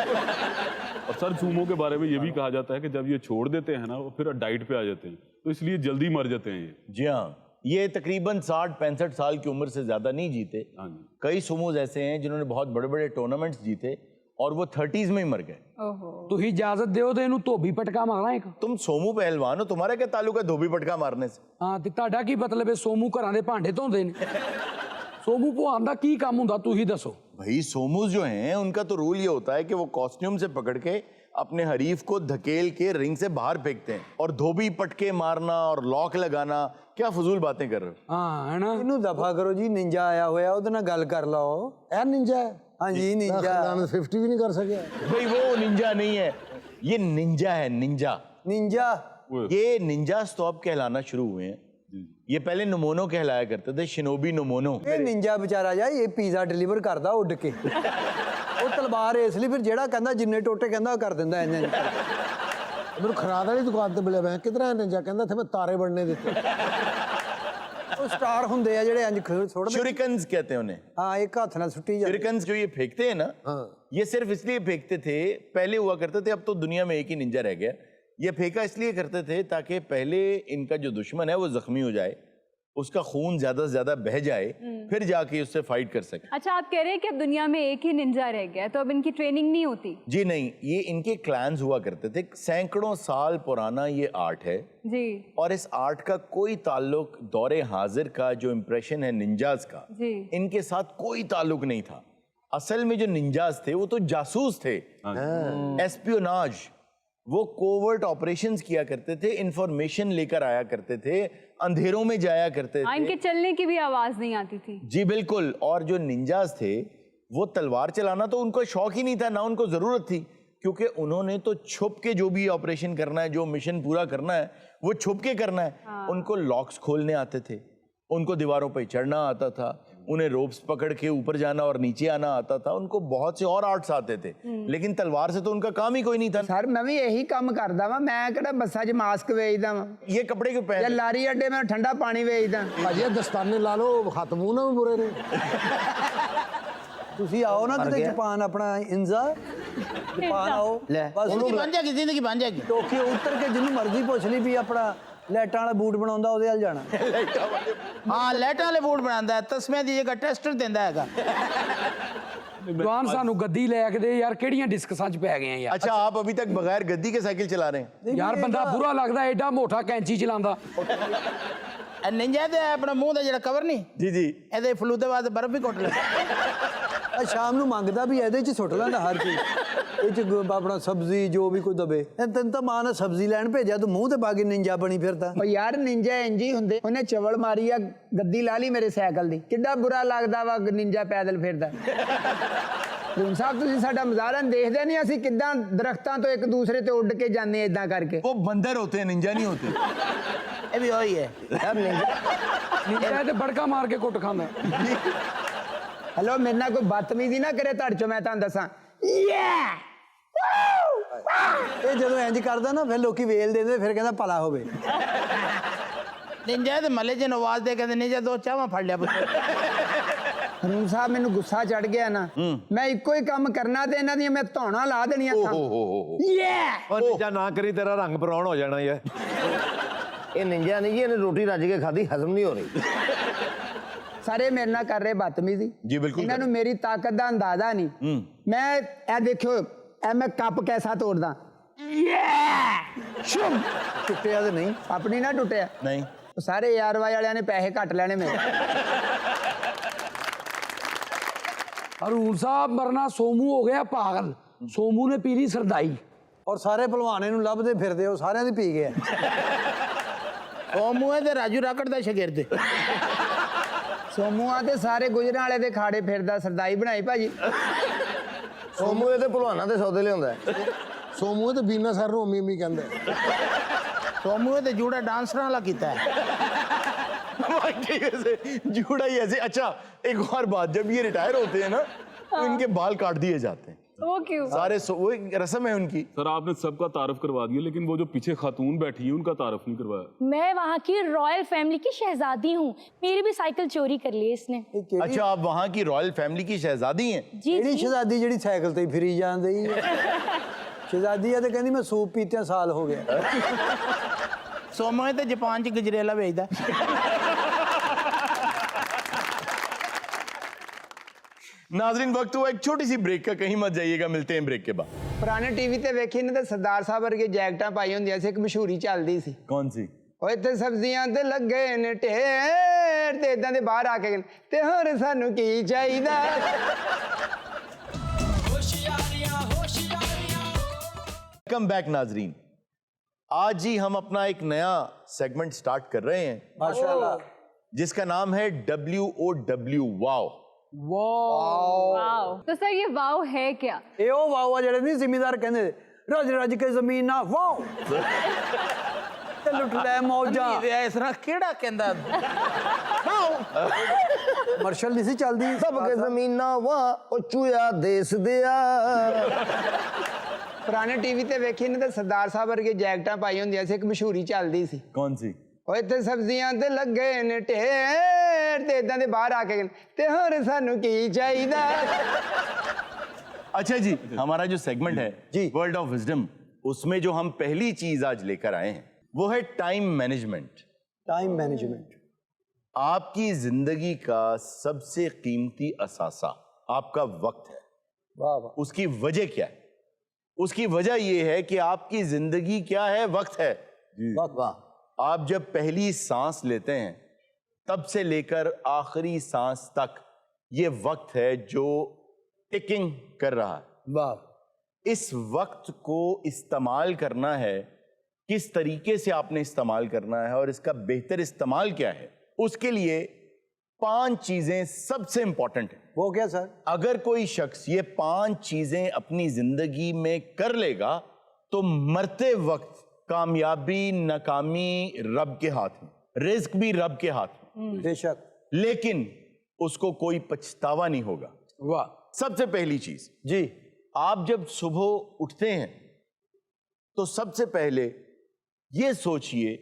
और सर, सूमो के बारे में ये भी कहा जाता है कि जब ये छोड़ देते हैं ना, वो फिर डाइट पे आ जाते हैं, तो इसलिए जल्दी मर जाते हैं ये। जी हाँ, ये तकरीबन 60-65 साल की उम्र से ज्यादा नहीं जीते। हाँ जी। कई सुमोज ऐसे हैं जिन्होंने बहुत बड़े बड़े टूर्नामेंट्स जीते और वो 30s में ही मर गए। ओहो। ਤੁਸੀਂ ਇਜਾਜ਼ਤ ਦਿਓ ਤੇ ਇਹਨੂੰ ਧੋਬੀ ਪਟਕਾ ਮਾਰਾਂ ਇੱਕ। तुम सोमू पहलवान हो, तुम्हारा क्या ताल्लुक है धोबी पटका मारने से? ਹਾਂ, ਤੇ ਤੁਹਾਡਾ ਕੀ ਮਤਲਬ ਹੈ? ਸੋਮੂ ਘਰਾਂ ਦੇ ਭਾਂਡੇ ਧੋਂਦੇ ਨੇ। ਸੋਮੂ ਭਵਾਨ ਦਾ ਕੀ ਕੰਮ ਹੁੰਦਾ ਤੁਸੀਂ ਦੱਸੋ। भाई सोमूज जो हैं उनका तो रूल ये होता है कि वो कॉस्ट्यूम से पकड़ के अपने हरीफ को धकेल के रिंग से बाहर फेंकते हैं, और धोबी पटके मारना और लॉक लगाना, क्या फजूल बातें कर रहे हो। ਹਾਂ ਹੈ ਨਾ। ਇਹਨੂੰ ਦਫਾ ਕਰੋ ਜੀ, ਨਿੰਜਾ ਆਇਆ ਹੋਇਆ, ਉਹਦੇ ਨਾਲ ਗੱਲ ਕਰ ਲਓ। ਇਹ ਨਿੰਜਾ ਹੈ। ਹਾਂਜੀ ਨਿੰਜਾ। ਖਾਨਦਾਨ 50 ਵੀ ਨਹੀਂ ਕਰ ਸਕਿਆ। भाई वो निंजा नहीं है, ये निंजा है, निंजा। ਨਿੰਜਾ ये निंजा स्टॉप कहलाना शुरू हुए हैं। ये पहले नमोनो कहलाया करते थे, शिनोबी नमोनो। ਇਹ ਨਿੰਜਾ ਵਿਚਾਰਾ ਜਾ ਇਹ ਪੀਜ਼ਾ ਡਿਲੀਵਰ ਕਰਦਾ ਉੱਡ ਕੇ। ਉਹ ਤਲਵਾਰ ਇਸ ਲਈ ਫਿਰ ਜਿਹੜਾ ਕਹਿੰਦਾ ਜਿੰਨੇ ਟੋਟੇ ਕਹਿੰਦਾ ਉਹ ਕਰ ਦਿੰਦਾ ਇੰਨੇ। ਮੈਨੂੰ ਖਰਾਦ ਵਾਲੀ ਦੁਕਾਨ ਤੇ ਮਿਲਿਆ, ਮੈਂ ਕਿਧਰ ਆ ਨਿੰਜਾ, ਕਹਿੰਦਾ ਇੱਥੇ ਮੈਂ ਤਾਰੇ ਬਣਨੇ ਦਿੱਤੇ। ਉਹ ਸਟਾਰ ਹੁੰਦੇ ਆ ਜਿਹੜੇ ਇੰਜ ਛੋੜਦੇ। शुरिकन्स कहते हैं उन्हें। ਹਾਂ ਇੱਕ ਹੱਥ ਨਾਲ ਸੁੱਟੀ ਜਾਂਦੇ। शुरिकन्स जो ये फेंकते हैं ना, ये सिर्फ इसलिए फेंकते थे, पहले हुआ करते थे, अब तो दुनिया में एक ही निंजा रह गया। ये फेंका इसलिए करते थे ताकि पहले इनका जो दुश्मन है वो जख्मी हो जाए, उसका खून ज्यादा से ज्यादा बह जाए, फिर जाके उससे फाइट कर सके। अच्छा, आप कह रहे हैं कि अब दुनिया में एक ही निंजा रह गया है, तो अब इनकी ट्रेनिंग नहीं होती? जी नहीं, ये इनके क्लैंस हुआ करते थे, सैकड़ों साल पुराना ये आर्ट है जी। और इस आर्ट का कोई ताल्लुक दौरे हाजिर का जो इम्प्रेशन है निंजाज का, जी। इनके साथ कोई ताल्लुक नहीं था। असल में जो निंजाज थे वो तो जासूस थे, एस्पियोनाज, वो कोवर्ट ऑपरेशंस किया करते थे, इंफॉर्मेशन लेकर आया करते थे, अंधेरों में जाया करते थे। इनके चलने की भी आवाज नहीं आती थी। जी बिल्कुल। और जो निंजाज थे वो तलवार चलाना तो उनको शौक ही नहीं था, ना उनको जरूरत थी, क्योंकि उन्होंने तो छुप के जो भी ऑपरेशन करना है, जो मिशन पूरा करना है वो छुप के करना है। उनको लॉक्स खोलने आते थे, उनको दीवारों पर चढ़ना आता था, उन्हें रोप्स पकड़ के ऊपर जाना और नीचे आना आता था, उनको बहुत से और आर्ट्स आते थे, लेकिन तलवार से तो उनका काम ही कोई नहीं था। सर मैं भी यही काम करदा वा, मैं किहड़ा बस्सां 'च मास्क वेचदा वा, ये कपड़े क्यों या पहन? लारी अड्डे में ठंडा पानी वेचदा। ਭਾਜੀ ਦਸਤਾਨੇ ਲਾ ਲਓ, ਹੱਥ ਮੂੰਹ ਨਾ ਵੀ ਬੁਰੇ ਨੇ। ਤੁਸੀਂ ਆਓ ਨਾ ਕਿਤੇ ਜਾਪਾਨ ਆਪਣਾ ਇੰਜ਼ਾ ਜਾਪਾਨ ਆਓ ਬਸ ਉਹਨੂੰ ਬਣ ਜਾਏਗੀ, ਜ਼ਿੰਦਗੀ ਬਣ ਜਾਏਗੀ। ਟੋਕੀਓ ਉਤਰ ਕੇ ਜਿਹਨੂੰ ਮਰਜ਼ੀ ਪੁੱਛ ਲਈ ਵੀ ਆਪਣਾ ਲਾਈਟਾਂ ਵਾਲਾ ਬੂਟ ਬਣਾਉਂਦਾ ਉਹਦੇ ਵੱਲ ਜਾਣਾ। ਹਾਂ ਲਾਈਟਾਂ ਵਾਲੇ ਬੂਟ ਬਣਾਉਂਦਾ, ਤਸਮੇ ਦੀ ਜਗ੍ਹਾ ਟੈਸਟਰ ਦਿੰਦਾ ਹੈਗਾ। ਜਵਾਨ ਸਾਨੂੰ ਗੱਡੀ ਲੈ ਕੇ ਦੇ ਯਾਰ, ਕਿਹੜੀਆਂ ਡਿਸਕਸਾਂ 'ਚ ਪੈ ਗਏ ਆ ਯਾਰ। अच्छा, आप अभी तक बगैर गद्दी के साइकिल चला रहे हैं? ਯਾਰ ਬੰਦਾ ਬੁਰਾ ਲੱਗਦਾ, ਐਡਾ ਮੋਟਾ ਕੈਂਚੀ ਚਲਾਉਂਦਾ। ਇਹ ਨਿੰਜਾ ਤੇ ਆਪਣਾ ਮੂੰਹ ਦਾ ਜਿਹੜਾ ਕਵਰ ਨਹੀਂ, जी जी। ਇਹਦੇ ਫਲੂ ਦੇ ਬਾਅਦ ਬਰਫ਼ ਵੀ ਕੁੱਟ ਲੈ। ਆ ਸ਼ਾਮ ਨੂੰ ਮੰਗਦਾ ਵੀ ਇਹਦੇ 'ਚ ਸੁੱਟ ਲੈਂਦਾ ਹਰ ਚੀਜ਼, ਇਹ 'ਚ ਆਪਣਾ ਸਬਜ਼ੀ ਜੋ ਵੀ ਕੋਈ ਦਵੇ। ਤੈਨੂੰ ਤਾਂ ਮਾਂ ਨੇ ਸਬਜ਼ੀ ਲੈਣ ਭੇਜਿਆ, ਤੂੰ ਮੂੰਹ ਤੇ ਪਾ ਕੇ ਨਿੰਜਾ ਬਣੀ ਫਿਰਦਾ। ਉਹ ਯਾਰ ਨਿੰਜਾ ਇੰਜ ਹੀ ਹੁੰਦੇ, ਉਹਨੇ ਚਵਲ ਮਾਰੀ ਆ, ਗੱਦੀ ਲਾ ਲਈ ਮੇਰੇ ਸਾਈਕਲ ਦੀ, ਕਿੱਡਾ ਬੁਰਾ ਲੱਗਦਾ ਵਾ ਨਿੰਜਾ ਪੈਦਲ ਫਿਰਦਾ। ਰੂਮ ਸਾਹਿਬ ਤੁਸੀਂ ਸਾਡਾ ਮਜ਼ਾਰਾ ਦੇਖਦੇ ਨਹੀਂ, ਅਸੀਂ ਕਿੱਦਾਂ ਦਰਖਤਾਂ ਤੋਂ ਇੱਕ ਦੂਸਰੇ ਤੇ ਉੱਡ ਕੇ ਜਾਂਦੇ ਇਦਾਂ ਕਰਕੇ। वो बंदर होते हैं, निंजा नहीं होते। ਇਹ ਵੀ ਉਹੀ ਹੈ ਸਭ ਨਿੰਜਾ। ਨਿੰਜਾ ਤੇ ਬੜਕਾ ਮਾਰ ਕੇ ਕੁੱਟ ਖਾਂਦਾ। ਹਲੋ ਮੇਰੇ ਨਾਲ ਕੋਈ ਬਦਤਮੀਜ਼ੀ ਨਾ ਕਰੇ ਤੁਹਾਡੇ ਚੋਂ, ਮੈਂ ਤੁਹਾਨੂੰ ਦੱਸਾਂ। ਇਹ ਜਦੋਂ ਇੰਜ ਕਰਦਾ ਨਾ ਫਿਰ ਲੋਕੀ ਵੇਲ ਦਿੰਦੇ, ਫਿਰ ਕਹਿੰਦਾ ਭਲਾ ਹੋਵੇ। ਨਿੰਜਾ ਤੇ ਮੱਲੇ 'ਚ ਨੂੰ ਆਵਾਜ਼ ਦੇ ਕਹਿੰਦੇ ਨਿੰਜਾ ਦੋ ਚਾਹਾਂ ਫੜ ਲਿਆ ਪੁੱਤ। ਹਰੂਮ ਸਾਹਿਬ ਮੈਨੂੰ ਗੁੱਸਾ ਚੜ ਗਿਆ ਨਾ, ਮੈਂ ਇੱਕੋ ਹੀ ਕੰਮ ਕਰਨਾ ਤੇ ਇਹਨਾਂ ਦੀਆਂ ਮੈਂ ਧੌਣਾ ਲਾ ਦੇਣੀਆਂ ओ ਸਾਂ। हो हो हो। ਉਹ ਨਿੰਜਾ ਨਾ ਕਰੀ, ਤੇਰਾ ਰੰਗ ਬਰਾਉਨ ਹੋ ਜਾਣਾ ਯਾਰ। ਇਹ ਨਿੰਜਾ ਨਹੀਂ ਜੀ, ਇਹਨੇ ਰੋਟੀ ਰੱਜ ਕੇ ਖਾਧੀ, ਹਜ਼ਮ ਨਹੀਂ ਹੋ ਰਹੀ। ਸਾਰੇ ਮੇਰੇ ਨਾਲ ਕਰ ਰਹੇ ਬਦਤਮੀਜ਼ੀ ਜੀ ਬਿਲਕੁਲ ਇਹਨਾਂ ਨੂੰ ਮੇਰੀ ਤਾਕਤ ਦਾ ਅੰਦਾਜ਼ਾ ਨਹੀਂ। ਮੈਂ ਇਹ ਦੇਖਿਓ, ਇਹ ਮੈਂ ਕੱਪ ਕੈਸਾ ਤੋੜਦਾ। ਸ਼ੁਮ ਟੁੱਟਿਆ ਤੇ ਨਹੀਂ, ਆਪਣੀ ਨਾ ਟੁੱਟਿਆ। नहीं। ਉਹ ਸਾਰੇ ਯਾਰਵਾਈ ਵਾਲਿਆਂ ਨੇ ਪੈਸੇ ਘੱਟ ਲੈਣੇ ਮੇਰੇ। ਹਰੂਰ ਸਾਹਿਬ ਮਰਨਾ ਸੋਮੂ ਹੋ ਗਿਆ ਪਾਗਲ, ਸੋਮੂ ਨੇ ਪੀ ਲਈ ਸਰਦਾਈ। ਔਰ ਸਾਰੇ ਭਲਵਾਨੇ ਨੂੰ ਲੱਭਦੇ ਫਿਰਦੇ, ਉਹ ਸਾਰਿਆਂ ਦੀ ਪੀ ਗਏ। ਸੋਮੂ ਹੈ ਤੇ ਰਾਜੂ ਰਾਕੜ ਦਾ ਸ਼ਾਗਿਰਦ। ਸੋਮੂਆਂ ਤੇ ਸਾਰੇ ਗੁਜਰਾਂ ਵਾਲੇ ਦੇ ਖਾੜੇ ਫਿਰਦਾ, ਸਰਦਾਈ ਬਣਾਈ ਭਾਜੀ। ਸੋਮੂ ਇਹ ਤੇ ਭਲਵਾਨਾਂ ਦੇ ਸੌਦੇ ਲਿਆਉਂਦਾ। ਸੋਮੂ ਤੇ ਬੀਨਾ ਸਰ ਨੂੰ ਅੰਮੀ ਅੰਮੀ ਕਹਿੰਦੇ। ਸੋਮੂ ਇਹ ਤੇ ਜੂੜਾ ਡਾਂਸਰਾਂ ਵਾਲਾ ਕੀਤਾ ਹੈ। वाकई वैसे जूड़ा ही ऐसे। अच्छा, एक और बात, जब ये रिटायर होते हैं ना तो इनके बाल काट दिए जाते हैं, वो क्यों? सारे वो एक रस्म है उनकी। सर आपने सबका तारफ करवा दिया, लेकिन वो जो पीछे खातून बैठी है उनका तारफ नहीं करवाया। मैं वहाँ की रॉयल फैमिली की शहजादी हूँ, मेरी भी साइकिल चोरी कर ली इसने। अच्छा, आप वहाँ की रॉयल फैमिली की शहजादी हैं? जी ਜਿਹੜੀ जी। ਸ਼ਹਜ਼ਾਦੀ ਜਿਹੜੀ ਸਾਈਕਲ ਤੇ ਹੀ ਫਿਰੀ ਜਾਂਦੀ ਸ਼ਹਜ਼ਾਦੀ ਆ ਤੇ ਕਹਿੰਦੀ ਮੈਂ ਸੂਪ ਪੀਤਿਆਂ ਸਾਲ ਹੋ ਗਿਆ। ਸੋਮੂ ਇਹ ਤੇ ਜਾਪਾਨ 'ਚ ਗਜਰੇਲਾ ਵੇਚਦਾ। नाजरीन, वक्त हुआ एक छोटी सी ब्रेक का, कहीं मत जाइएगा, मिलते हैं ब्रेक के बाद। ਪੁਰਾਣੇ ਟੀਵੀ ਤੇ ਵੇਖੀ ਨੇ ਤੇ ਸਰਦਾਰ ਸਾਹਿਬ ਵਰਗੇ ਜੈਕਟਾਂ ਪਾਈ ਹੁੰਦੀਆਂ ਸੀ, ਇੱਕ ਮਸ਼ਹੂਰੀ ਚੱਲਦੀ ਸੀ। कौन सी? ਓਏ ਤੇ ਸਬਜ਼ੀਆਂ ਤੇ ਲੱਗੇ ਨੇ ਢੇਰ, ਤੇ ਇਦਾਂ ਦੇ ਬਾਹਰ ਆ ਕੇ ਤੇ ਹੋਰ ਸਾਨੂੰ ਕੀ ਚਾਹੀਦਾ। वेलकम बैक नाजरीन। आज ही हम अपना एक नया सेगमेंट स्टार्ट कर रहे हैं ਮਾਸ਼ਾਅੱਲਾ। जिसका नाम है WOW वाओ। वाओ। तो सर ये वाओ है क्या? ਇਹ ਉਹ ਵਾਓ ਆ ਜਿਹੜੇ ਨਹੀਂ ਜ਼ਿਮੀਦਾਰ ਕਹਿੰਦੇ ਰੱਜ ਰੱਜ ਕੇ ਜ਼ਮੀਨ ਨਾ ਵਾਓ ਤੇ ਲੁੱਟ ਲੈ ਮੌਜਾਂ। ਇਸ ਤਰ੍ਹਾਂ ਕਿਹੜਾ ਕਹਿੰਦਾ? ਮਰਸ਼ਲ ਨਹੀਂ ਸੀ ਚੱਲਦੀ। ਸਭ ਕੇ ਜ਼ਮੀਨਾਂ ਵਾ ਉਹ ਚੂਇਆ ਦੇਸ ਦਿਆ। ਪੁਰਾਣੇ ਟੀਵੀ ਤੇ ਵੇਖੀ ਨੇ ਤੇ ਸਰਦਾਰ ਸਾਹਿਬ ਵਰਗੇ ਜੈਕਟਾਂ ਪਾਈ ਹੁੰਦੀਆਂ ਸੀ, ਇੱਕ ਮਸ਼ਹੂਰੀ ਚੱਲਦੀ ਸੀ। कौन सी? ਓਏ ਤੇ ਸਬਜ਼ੀਆਂ ਤੇ ਲੱਗੇ ਨੇ ਢੇਰ, ਤੇ ਇਦਾਂ ਦੇ ਬਾਹਰ ਆ ਕੇ ਤੇ ਹੋਰ ਸਾਨੂੰ ਕੀ ਚਾਹੀਦਾ। अच्छा जी, हमारा जो सेगमेंट है जी, वर्ल्ड ऑफ विजडम, उसमें जो हम पहली चीज आज लेकर आए हैं वो है टाइम मैनेजमेंट। Time management. आपकी जिंदगी का सबसे कीमती असासा आपका वक्त है। वाह वाह। उसकी वजह क्या है? उसकी वजह यह है कि आपकी जिंदगी क्या है? वक्त है। वाह वाह। आप जब पहली सांस लेते हैं तब से लेकर आखिरी सांस तक ये वक्त है जो टिकिंग कर रहा है। वाह। इस वक्त को इस्तेमाल करना है, किस तरीके से आपने इस्तेमाल करना है और इसका बेहतर इस्तेमाल क्या है, उसके लिए 5 चीजें सबसे इंपॉर्टेंट है। वो क्या सर? अगर कोई शख्स ये 5 चीजें अपनी जिंदगी में कर लेगा तो मरते वक्त कामयाबी नाकामी रब के हाथ में, रिस्क भी रब के हाथ में, बेशक, लेकिन उसको कोई पछतावा नहीं होगा। वाह। सबसे पहली चीज जी, आप जब सुबह उठते हैं तो सबसे पहले ये सोचिए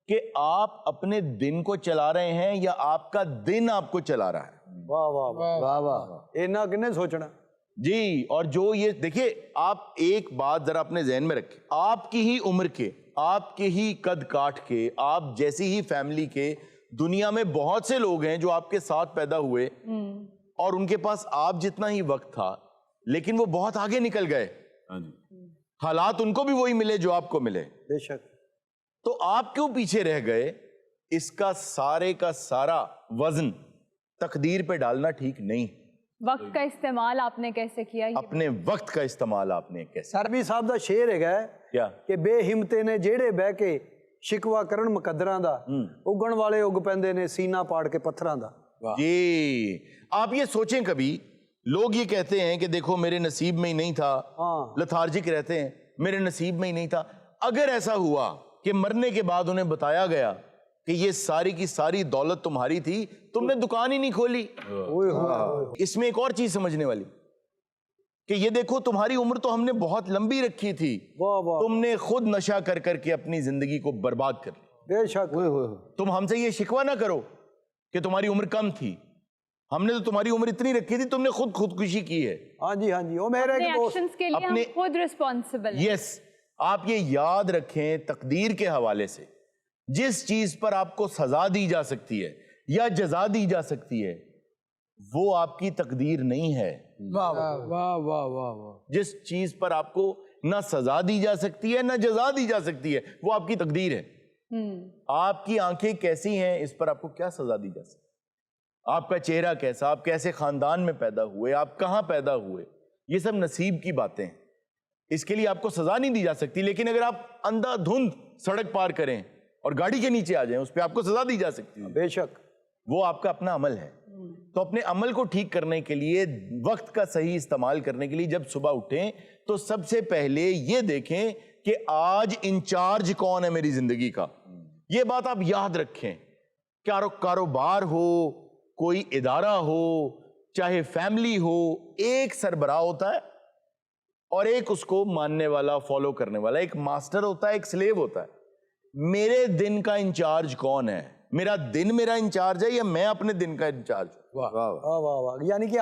कि आप अपने दिन को चला रहे हैं या आपका दिन आपको चला रहा है। वाह वाह वाह वाह वाह। इन्ना किन्ने सोचना जी। और जो ये देखिए, आप एक बात जरा अपने जहन में रखें, आपकी ही उम्र के, आपके ही कद काठ के, आप जैसी ही फैमिली के दुनिया में बहुत से लोग हैं जो आपके साथ पैदा हुए और उनके पास आप जितना ही वक्त था, लेकिन वो बहुत आगे निकल गए। हाँ जी। हालात उनको भी वही मिले जो आपको मिले। बेशक। तो आप क्यों पीछे रह गए? इसका सारे का सारा वजन तकदीर पे डालना ठीक नहीं। वक्त का इस्तेमाल आपने कैसे किया? अपने वक्त का इस्तेमाल आपने कैसे? सरबी साहब ਦਾ ਸ਼ੇਰ ਹੈਗਾ क्या? ਕਿ ਬੇਹਿੰਮਤੇ ਨੇ ਜਿਹੜੇ ਬਹਿ ਕੇ ਸ਼ਿਕਵਾ ਕਰਨ ਮੁਕੱਦਰਾਂ ਦਾ ਉਗਣ ਵਾਲੇ ਉਗ ਪੈਂਦੇ ਨੇ ਸੀਨਾ ਪਾੜ ਕੇ ਪੱਥਰਾਂ ਦਾ। जी, आप ये सोचें, कभी लोग ये कहते हैं कि देखो मेरे नसीब में ही नहीं था, लथार्जिक रहते हैं, मेरे नसीब में ही नहीं था। अगर ऐसा हुआ कि मरने के बाद उन्हें बताया गया कि ये सारी की सारी दौलत तुम्हारी थी, तुमने दुकान ही नहीं खोली। इसमें एक और चीज समझने वाली कि ये देखो तुम्हारी उम्र तो हमने बहुत लंबी रखी थी, तुमने खुद नशा कर करके अपनी जिंदगी को बर्बाद कर ली। बेशक। तुम हमसे ये शिकवा ना करो कि तुम्हारी उम्र कम थी, हमने तो तुम्हारी उम्र इतनी रखी थी, तुमने खुद खुदकुशी की है। हाँ जी हाँ जी। वो मेरे अपने एक दोस्त एक्शंस के लिए हम खुद रिस्पॉन्सिबल हैं। यस, आप ये याद रखें, तकदीर के हवाले से जिस चीज पर आपको सजा दी जा सकती है या जजा दी जा सकती है वो आपकी तकदीर नहीं है। वाह वाह वाह वाह वाह वाह। जिस चीज पर आपको ना सजा दी जा सकती है ना जजा दी जा सकती है वो आपकी तकदीर है। आपकी आंखें कैसी हैं इस पर आपको क्या सजा दी जा सकती है? आपका चेहरा कैसा, आप कैसे खानदान में पैदा हुए, आप कहां पैदा हुए, ये सब नसीब की बातें हैं, इसके लिए आपको सजा नहीं दी जा सकती। लेकिन अगर आप अंधाधुंध सड़क पार करें और गाड़ी के नीचे आ जाएं, उस पर आपको सजा दी जा सकती है। बेशक। वो आपका अपना अमल है। तो अपने अमल को ठीक करने के लिए, वक्त का सही इस्तेमाल करने के लिए जब सुबह उठें तो सबसे पहले ये देखें कि आज इंचार्ज कौन है मेरी जिंदगी का। ये बात आप याद रखें। कारोबार हो, कोई इदारा हो, चाहे फैमिली हो, एक सरबराह होता है और एक उसको मानने वाला, फॉलो करने वाला। एक मास्टर होता है, एक स्लेव होता है। मेरे दिन का इंचार्ज कौन है? मेरा दिन मेरा इंचार्ज है या मैं अपने दिन का इंचार्ज? वाह वाह वाह वाह। यानी कि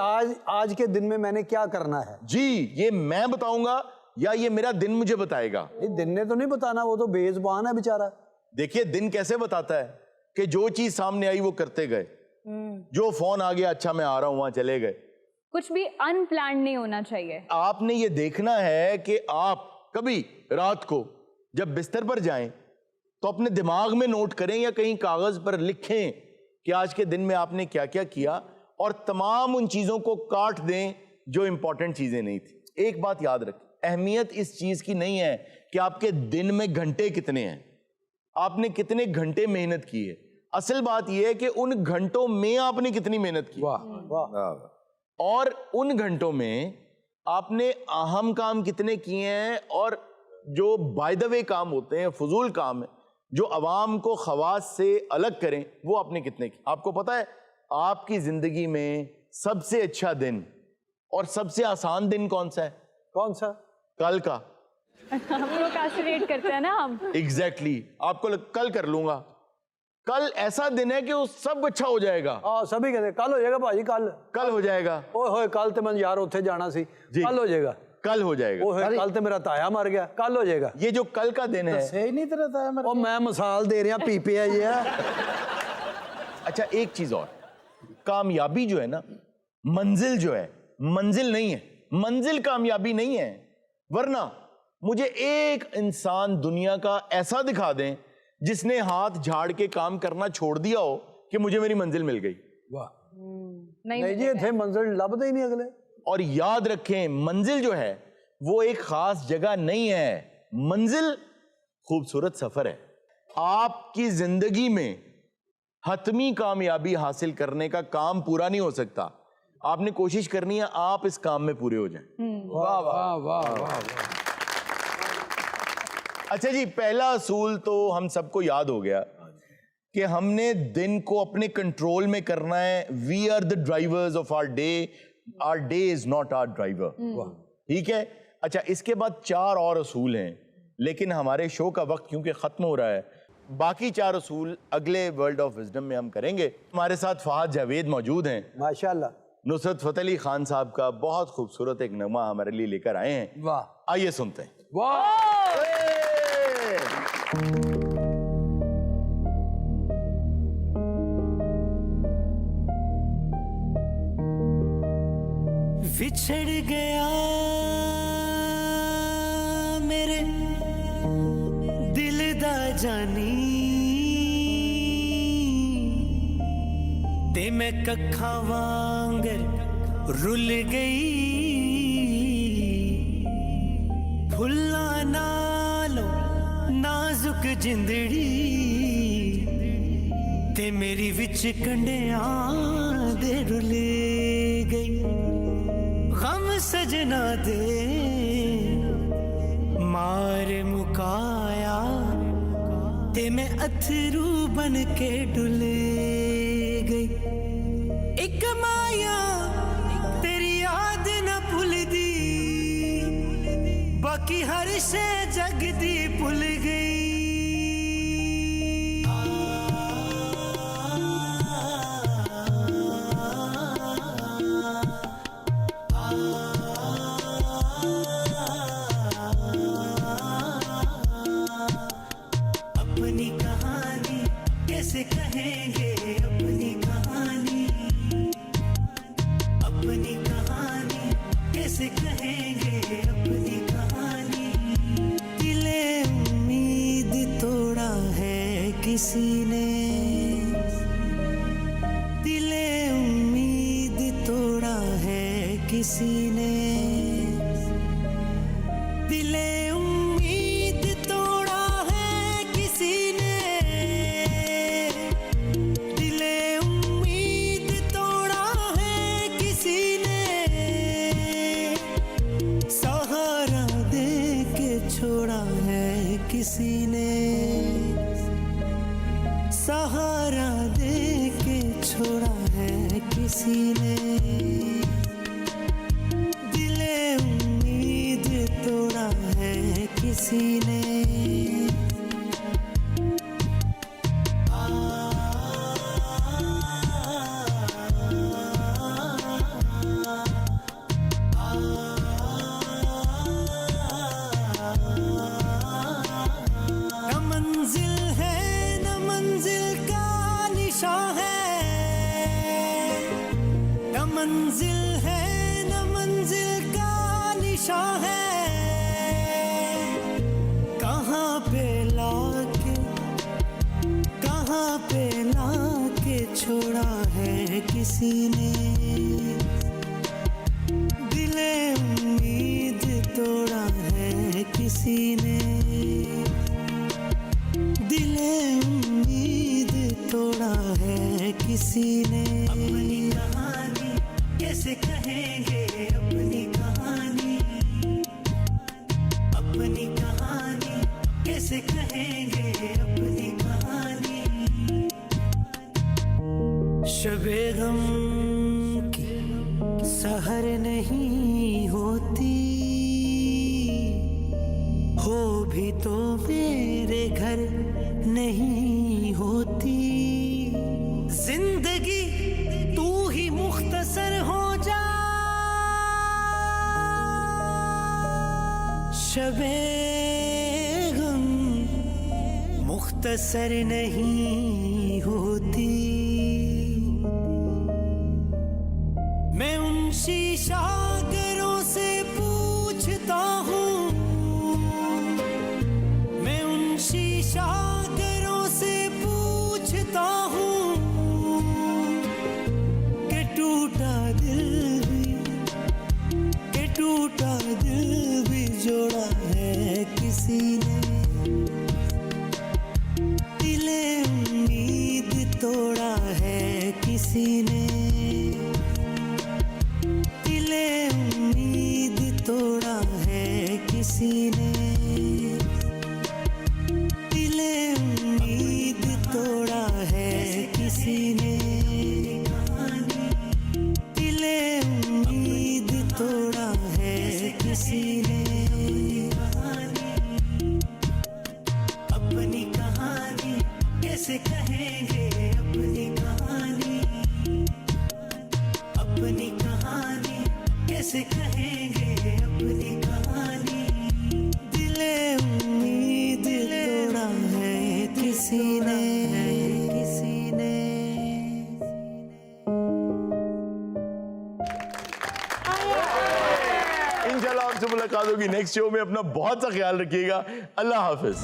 आज के दिन में मैंने क्या करना है जी, ये मैं बताऊंगा या ये मेरा दिन मुझे बताएगा? ये दिन ने तो नहीं बताना, वो तो बेजुबान है बेचारा। देखिए, दिन कैसे बताता है कि जो चीज सामने आई वो करते गए। जो फोन आ गया, अच्छा मैं आ रहा हूं, वहां चले गए। कुछ भी अनप्लान नहीं होना चाहिए। आपने ये देखना है कि आप कभी रात को जब बिस्तर पर जाएं तो अपने दिमाग में नोट करें या कहीं कागज पर लिखें कि आज के दिन में आपने क्या क्या किया, और तमाम उन चीजों को काट दें जो इंपॉर्टेंट चीजें नहीं थी। एक बात याद रखें, अहमियत इस चीज की नहीं है कि आपके दिन में घंटे कितने हैं, आपने कितने घंटे मेहनत की है। असल बात यह है कि उन घंटों में आपने कितनी मेहनत की। वाह वाह। और उन घंटों में आपने अहम काम कितने किए हैं, और जो बाय द वे काम होते हैं, फजूल काम है जो अवाम को खवास से अलग करें, वो आपने कितने किए। आपको पता है आपकी जिंदगी में सबसे अच्छा दिन और सबसे आसान दिन कौन सा है? कौन सा? कल का। प्रोक्रेस्टिनेट करते हैं ना हम। एग्जैक्टली। आपको कल कर लूंगा। कल ऐसा दिन है कि वो सब अच्छा हो जाएगा। हाँ, सभी कहते कल हो जाएगा भाजी, कल हो जाएगा। ओए होए, कल तो मैं यार उत्थे जाना सी, कल हो जाएगा, कल हो जाएगा। ओए कल तो मेरा ताया मर गया, कल हो जाएगा। ये जो कल का दिन है, सही नहीं तेरा ताया मर गया। मैं मिसाल दे रहा पीपीआई है। अच्छा एक चीज और, कामयाबी जो है ना, मंजिल जो है, मंजिल नहीं है, मंजिल कामयाबी नहीं है। वरना मुझे एक इंसान दुनिया का ऐसा दिखा दें जिसने हाथ झाड़ के काम करना छोड़ दिया हो कि मुझे मेरी मंजिल मिल गई। वाह, नहीं नहीं जी इतने मंजिल लभदे ही नहीं अगले। और याद रखें, मंजिल जो है वो एक खास जगह नहीं है, मंजिल खूबसूरत सफर है। आपकी जिंदगी में हतमी कामयाबी हासिल करने का काम पूरा नहीं हो सकता, आपने कोशिश करनी है आप इस काम में पूरे हो जाएं। वाह वाह वाह वाह। अच्छा जी, पहला असूल तो हम सबको याद हो गया कि हमने दिन को अपने कंट्रोल में करना है। We are the drivers of our day is not our driver. ठीक है। अच्छा, इसके बाद 4 और असूल हैं, लेकिन हमारे शो का वक्त क्योंकि खत्म हो रहा है, बाकी 4 असूल अगले वर्ल्ड ऑफ विजडम में हम करेंगे। हमारे साथ फहद जावेद मौजूद हैं। माशाल्लाह। नुसरत फतेह अली खान साहब का बहुत खूबसूरत एक नगमा हमारे लिए लेकर आए हैं। वाह, आइए सुनते हैं। वाह, विछड़ गया मेरे दिल दा जानी ते मैं कखा वांगर रुल गई फुल्ला नालो नाजुक जिंदड़ी ते मेरी विच कंडियां दे रुल गई गम सजना दे मार मुकाया ते मैं अथरू बन के डुल गई। एक माया तेरी याद न भुलदी, बाकी हर शे जग दी भुल गई। अपनी कहानी कैसे कहेंगे, अपनी कहानी, अपनी कहानी कैसे कहेंगे, अपनी कहानी। दिले उम्मीद तोड़ा है किसी ने, दिले उम्मीद तोड़ा है किसी ने, दिले उम्मीद तोड़ा है किसी ने, दिले उम्मीद तोड़ा है किसी ने, सहारा दे के छोड़ा है किसी ने, सहारा दे के छोड़ा है किसी ने, दिले उम्मीद तोड़ा है किसी ने। न मंजिल है न मंजिल का निशान है, न मंजिल है न मंजिल का निशान है। कहाँ पे लाके, कहाँ पे लाके छोड़ा है किसी ने, दिले उम्मीद तोड़ा है किसी ने, दिले उम्मीद तोड़ा है किसी ने। अपनी कहानी कैसे कहेंगे, अपनी कहानी, अपनी कहानी कैसे कहेंगे, अपनी कहानी। शबे गम की सहर नहीं होती, हो भी तो मेरे घर नहीं होती। जिंदगी तू ही मुख्तसर हो जा, शबे गम मुख्तसर नहीं होती। शीशागरों से पूछता हूँ, मैं उन शीशागरों से पूछता हूँ कि टूटा दिल भी जोड़ा है किसी ने, दिले उम्मीद तोड़ा है किसी ने, दिले उम्मीद तोड़ा है किसी ने, दिले उम्मीद तोड़ा है किसी ने, दिले उम्मीद तोड़ा है किसी ने। अपनी कहानी कैसे कहेंगे, अपनी कहानी, अपनी कहानी कैसे कहेंगे, अपनी कहानी, दिले उम्मीद तोड़ा है किसी ने, किसी ने। इंशाल्लाह आपसे मुलाकात होगी नेक्स्ट शो में। अपना बहुत सा ख्याल रखिएगा। अल्लाह हाफिज।